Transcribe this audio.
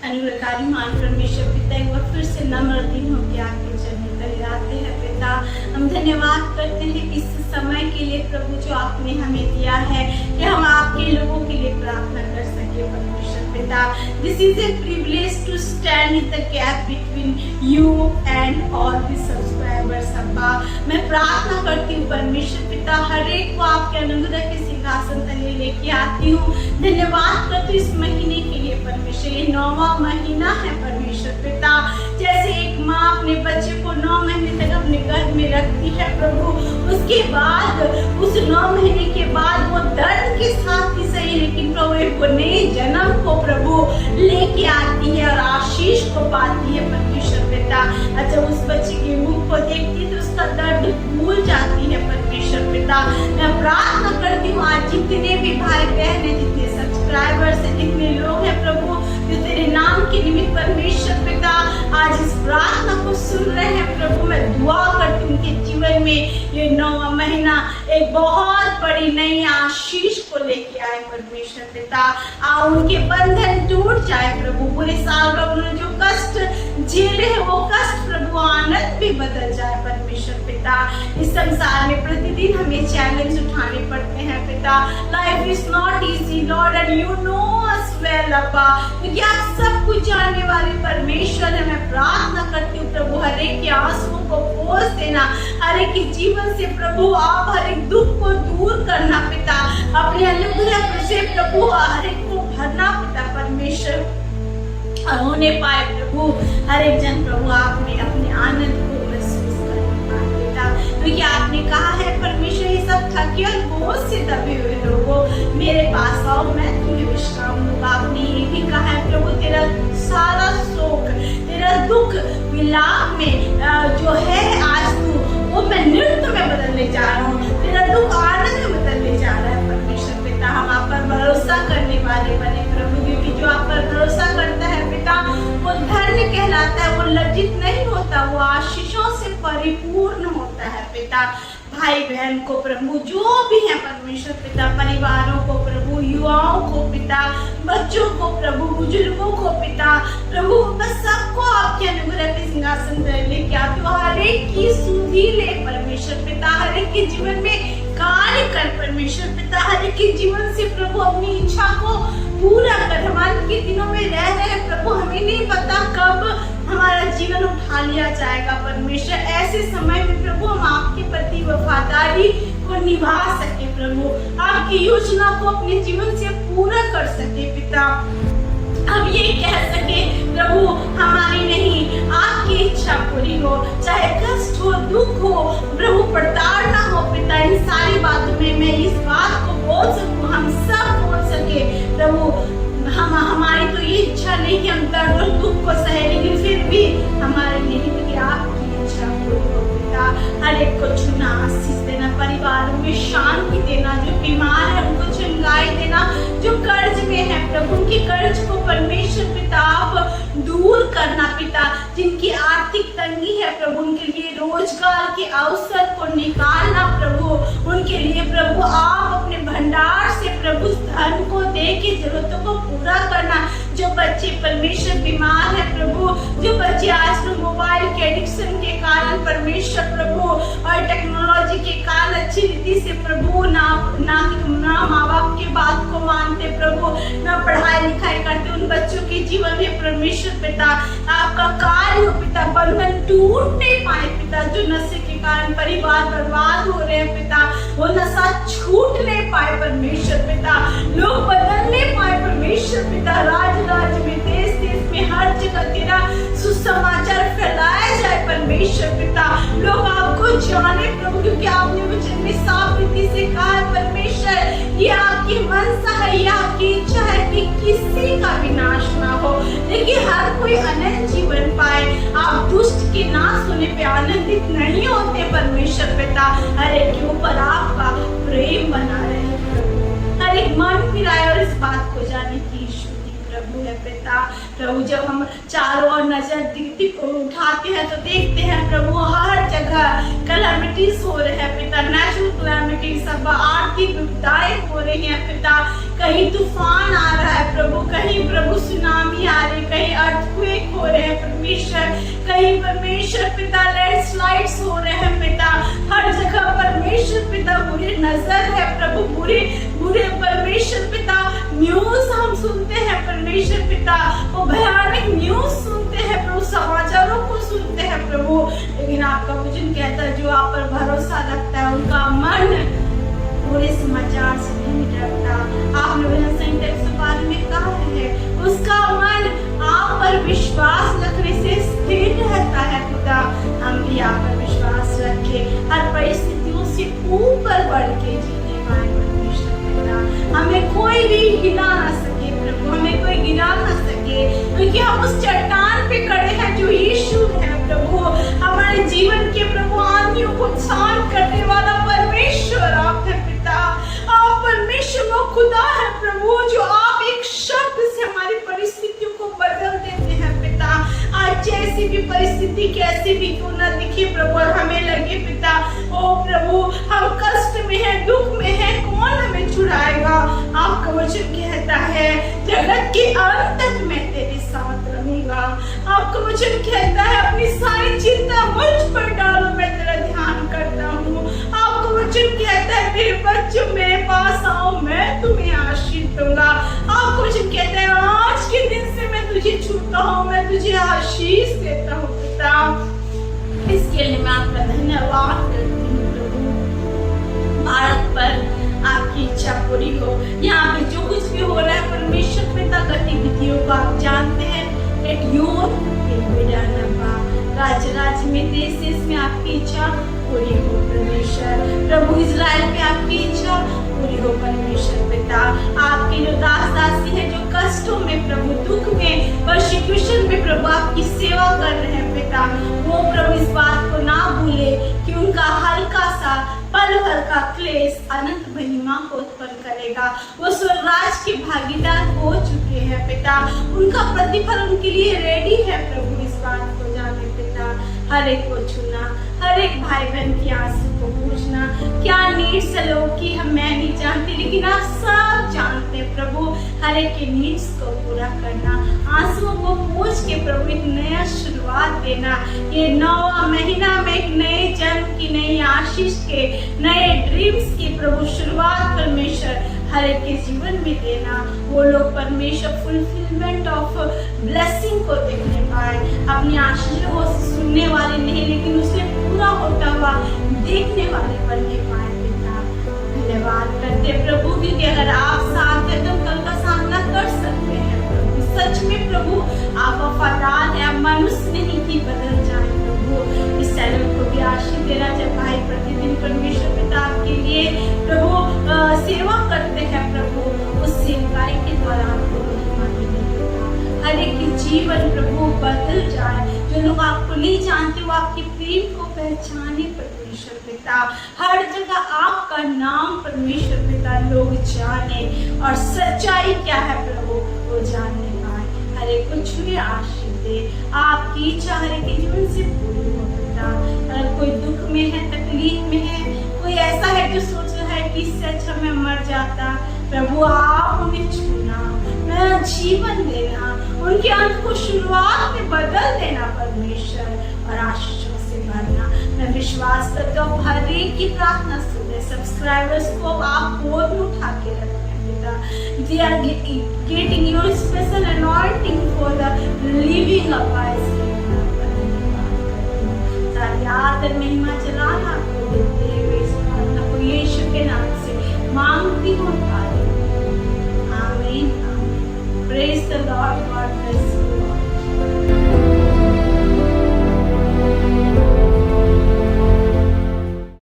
अनुग्रहकारी मान परमेश्वर पिता एक बार फिर से नम्र दिन होकर आपके चरणों तले आते हैं पिता। हम धन्यवाद करते हैं इस समय के लिए प्रभु जो आपने हमें दिया है कि हम आपके लोगों के लिए प्रार्थना कर सके परमेश्वर पिता। This is a privilege to stand in the gap between you and all the subscribers. अब्बा मैं प्रार्थना करती हूँ परमेश्वर पिता, हर एक को आपके अनुग्रह के सिंहासन तले लेके आती हूँ। धन्यवाद करती हूँ इस महीने के लिए परमेश्वर, ये 9वां महीना है परमेश्वर पिता। जैसे एक माँ अपने बच्चे को 9 महीने तक अपने गर्भ में रखती है प्रभु, उसके बाद उस 9 महीने के बाद वो दर्द के साथ ही सही लेकिन प्रभु एक नए जन्म को प्रभु लेके आती है और आशीष को पाती है परमेश्वर पिता। जब उस बच्चे के मुख को देखती है तो उसका दर्द भूल जाती है परमेश्वर पिता। मैं प्रार्थना करती हूँ आज जितने भी भाई बहन है, जितने सब्सक्राइबर्स है, जितने लोग हैं प्रभु जो तेरे नाम के निमित्त परमेश्वर पिता आज इस प्रार्थना को सुन रहे हैं प्रभु, मैं दुआ करती हूँ उनके जीवन में ये 9वां महीना एक बहुत बड़ी नई आशीष को लेके आए परमेश्वर पिता। उनके बंधन टूट जाए प्रभु, पूरे साल में उन्होंने जो कष्ट झेले हैं वो कष्ट प्रभु आनंद में बदल जाए परमेश्वर पिता। इस संसार में प्रतिदिन हमें चैलेंज उठाने पड़ते हैं पिता। Life is not easy Lord and you know us well अब्बा, क्योंकि आप सब कुछ जानने वाले परमेश्वर है। मैं प्रार्थना करती हूँ प्रभु हर एक के आंसुओं को पोंछ देना, हर एक के जीवन से प्रभु आप हर एक दुख को दूर करना पिता, अपने अनुग्रह से प्रभु हर एक को भरना पिता परमेश्वर, और होने पाए प्रभु हर एक जन प्रभु आप में अपने आनंद को महसूस करने पाए पिता। क्योंकि आपने कहा है परमेश्वर ये सब थके और बोझ से दबे हुए लोगों मेरे पास आओ मैं तुम्हें विश्राम दूंगा। आपने ये भी कहा है प्रभु तेरा सारा शोक तेरा दुख विलाप में जो है आज तू वो मैं नृत्य में बदलने जा रहा हूँ, तेरा दुख आनंद में बदलने जा रहा है परमेश्वर पिता। हम आप पर भरोसा करने वाले बने प्रभु, क्योंकि जो आप पर भरोसा करता है पिता वो धन्य कहलाता है, वो लज्जित नहीं होता, वो आशीषों से परिपूर्ण होता है पिता। भाई बहन को प्रभु जो भी है परमेश्वर पिता, परिवारों को प्रभु, युवाओं को पिता, बच्चों को प्रभु, बुजुर्गों को पिता प्रभु, बस सबको आपके अनुग्रह के सिंहासन पर लेके आते हो। हर एक की सुधि ले परमेश्वर पिता, हर एक के जीवन में कार्य कर परमेश्वर पिता, हर एक के जीवन से प्रभु अपनी इच्छा को पूरा कर। हमारे के दिनों में रह रहे प्रभु, हमें नहीं पता कब हमारा जीवन उठा लिया जाएगा परमेश्वर। ऐसे समय में प्रभु हम आपके प्रति वफादारी को निभा सके प्रभु, आपकी योजना को अपने जीवन से पूरा कर सके पिता। अब ये कह सके प्रभु हमारी नहीं आपकी इच्छा पूरी हो, चाहे कष्ट हो, दुख हो प्रभु, प्रताड़ना हो पिता, इन सारी बातों में मैं इस बात को बोल सकूं, हम सब बोल सके प्रभु। हमारी तो ये इच्छा नहीं कि हम दर्द और दुख को सहे, लेकिन फिर भी हमारे नहीं कि आपकी इच्छा पूरी हो पिता। हर एक को छूना, आशीष देना, परिवारों में शांति देना, जो बीमार है उनको चंगाई देना, जो कर्ज में है प्रभु उनके कर्ज को परमेश्वर पिता आप दूर करना पिता। जिनकी आर्थिक तंगी है प्रभु उनके लिए रोजगार के अवसर को निकालना प्रभु, उनके लिए प्रभु आप अपने भंडार से प्रभु धन को दे के जरूरतों को पूरा करना। जो बच्चे परमेश्वर बीमार है प्रभु, जो बच्चे आज मोबाइल के एडिक्शन के कारण परमेश्वर प्रभु और टेक्नोलॉजी के कारण अच्छी रीति से प्रभु ना माँ बाप के बात को मानते प्रभु, ना पढ़ाई लिखाई करते, उन बच्चों के जीवन में परमेश्वर पिता आपका कार्य हो पिता। बंधन टूट नहीं पाए पिता, जो नशे के कारण परिवार बर्बाद हो रहे हैं पिता, वो नशा छूट नहीं पाए परमेश्वर पिता, लोग बदल नहीं पाए परमेश्वर पिता। राज्य राज्य में, देश देश में, हर जगह तेरा सुसमाचार फैलाया जाए परमेश्वर पिता, लोग आपको जाने प्रभु, क्योंकि आपने वचन में साफ रीति से कहा है परमेश्वर ये आपकी मनसा है, ये आपकी इच्छा है कि किसी का विनाश ना हो लेकिन हर कोई अनंत जीवन पाए। आप दुष्ट के नाश होने पे आनंदित नहीं होते परमेश्वर पिता, हर एक के ऊपर आपका प्रेम बना रहे प्रभु, हर एक मन फिराए और इस बात को जाने की प्रभु है पिता। प्रभु जब हम चारों ओर नजर उठाते हैं तो देखते हैं प्रभु हर जगह कैलामिटीज हो रहे हैं पिता, नेचुरल कैलामिटीज, सब आर्थिक विपदाएं हो रही हैं पिता, कहीं तूफान आ रहा है प्रभु, कहीं प्रभु सुनामी आ रही, कहीं अर्थक्वेक हो रहे हैं परमेश्वर, कहीं परमेश्वर पिता लैंडस्लाइड्स हो रहे हैं पिता, हर जगह परमेश्वर पिता बुरी नजर है प्रभु, बुरे परमेश्वर पिता न्यूज हम सुनते हैं परमेश्वर पिता, वो भयानक न्यूज सुनते हैं प्रभु, समाचारों को सुनते हैं प्रभु, लेकिन आपका वचन कहता है जो आप पर भरोसा रखता है उनका मन बुरे समाचार से नहीं डरता। आपने भजन संहिता 112 में कहा है उसका मन आप पर विश्वास रखने से स्थिर रहता है पिता। हम भी आप पर विश्वास रखे, हर परिस्थितियों से ऊपर बढ़ के जीने पाए परमेश्वर पिता, हमें कोई भी हिला ना सके प्रभु, हमें कोई गिरा ना सके, क्योंकि हम उस चट्टान पे खड़े हैं जो यीशु है प्रभु, हमारे जीवन के प्रभु आंधियों को शांत करने वाला परमेश्वर आप है पिता। आप परमेश्वर वो खुदा है प्रभु, जो आप एक शब्द से हमारी परिस्थितियों को बदल देते हैं पिता। आज जैसी भी परिस्थिति कैसी भी क्यों ना दिखे प्रभु, और हमें लगे पिता ओ प्रभु हम कष्ट में है, दुख में है, कौन हमें छुड़ाएगा। आपका वचन कहता है जगत के अंत तक मैं तेरे साथ रहूंगा। आपका वचन कहता है अपनी सारी चिंता मुझ पर डालो, मैं तेरा ध्यान करता हूँ। आपका वचन कहता है मेरे बच्चों मेरे पास आओ, मैं तुम्हें आशीष दूंगा। आपका वचन कहता है आज के दिन से मैं तुझे छूता हूँ, मैं तुझे आशीष देता हूँ पिता। इसके लिए मैं आपका धन्यवाद करती हूँ प्रभु। भारत पर आपकी इच्छा पूरी हो, यहाँ पे जो कुछ भी हो रहा है परमेश्वर पिता गतिविधियों को आप जानते हैं। Let your will be done अब्बा, राज्य में देश में आपकी इच्छा पूरी हो परमेश्वर। प्रभु इजराइल पे आपकी इच्छा पूरी हो परमेश्वर पिता। आपके जो दास दासी है जो कष्टों में प्रभु, दुख में, परसिक्यूशन में प्रभु आपकी सेवा कर रहे हैं पिता, वो प्रभु इस बात को ना भूले कि उनका हल्का सा पल भर का क्लेश अनंत महिमा को उत्पन्न करेगा। वो स्वर्गराज के भागीदार हो चुके हैं पिता, उनका प्रतिफल उनके लिए रेडी है प्रभु। इस बात को जाने पिता, हर एक को छूना, हर एक भाई बहन की आंसू को पूछना, क्या नीड्स है लोग की मैं नहीं जानती, लेकिन आप सब जानते हैं प्रभु। हर एक के नीड्स को पूरा करना, आंसुओं को पूछ के प्रभु एक नया शुरुआत देना। ये नवा महीना में एक नए जन्म की, नई आशीष के, नए ड्रीम्स की प्रभु शुरुआत परमेश्वर हर एक के जीवन में देना। वो लोग परमेश्वर फुलफिलमेंट ऑफ ब्लेसिंग को देखने पाए, अपनी आशीषों से सुनने वाले नहीं लेकिन उसे पूरा होता हुआ देखने वाले बनने पाए पिता। धन्यवाद करते प्रभु, क्योंकि अगर आप साथ हैं तो कल का सामना कर सकते हैं प्रभु। सच में प्रभु आप वफादार हैं, आप मनुष्य नहीं कि बदल जाए प्रभु। इस चैनल को भी आशीष देना जब भाई प्रतिदिन परमेश्वर पिता आपके लिए प्रभु सेवा करते हैं प्रभु, उस सेवकाई के द्वारा आपको महिमा मिले पिता। हर एक की जीवन प्रभु बदल जाए, जो लोग आपको नहीं जानते वो आपके प्रेम को पहचाने परमेश्वर पिता। हर जगह आपका नाम परमेश्वर पिता लोग जाने, और सच्चाई क्या है प्रभु वो जानने पाए। हर एक को छुए आशीष दे, आपकी इच्छा हर एक के जीवन से पूरी हो पिता। अगर कोई दुख में है, तकलीफ में है, कोई ऐसा है जो सोच रहा है कि इससे अच्छा मैं मर जाता, प्रभु आप उन्हें छूना, नया जीवन देना, उनके अंत को शुरुआत में बदल देना परमेश्वर, और आशीषों से भरना। मैं विश्वास करता हूँ हर एक की प्रार्थना सुने। सब्सक्राइबर्स को आप गोद में उठा के रखते हैं पिता। They are getting your special anointing for the living of Christ। सारी आदर महिमा जलाना आपको देते हुए इस प्रार्थना को यीशु के नाम से मांगती हूँ। आमीन। Praise the Lord. God bless you.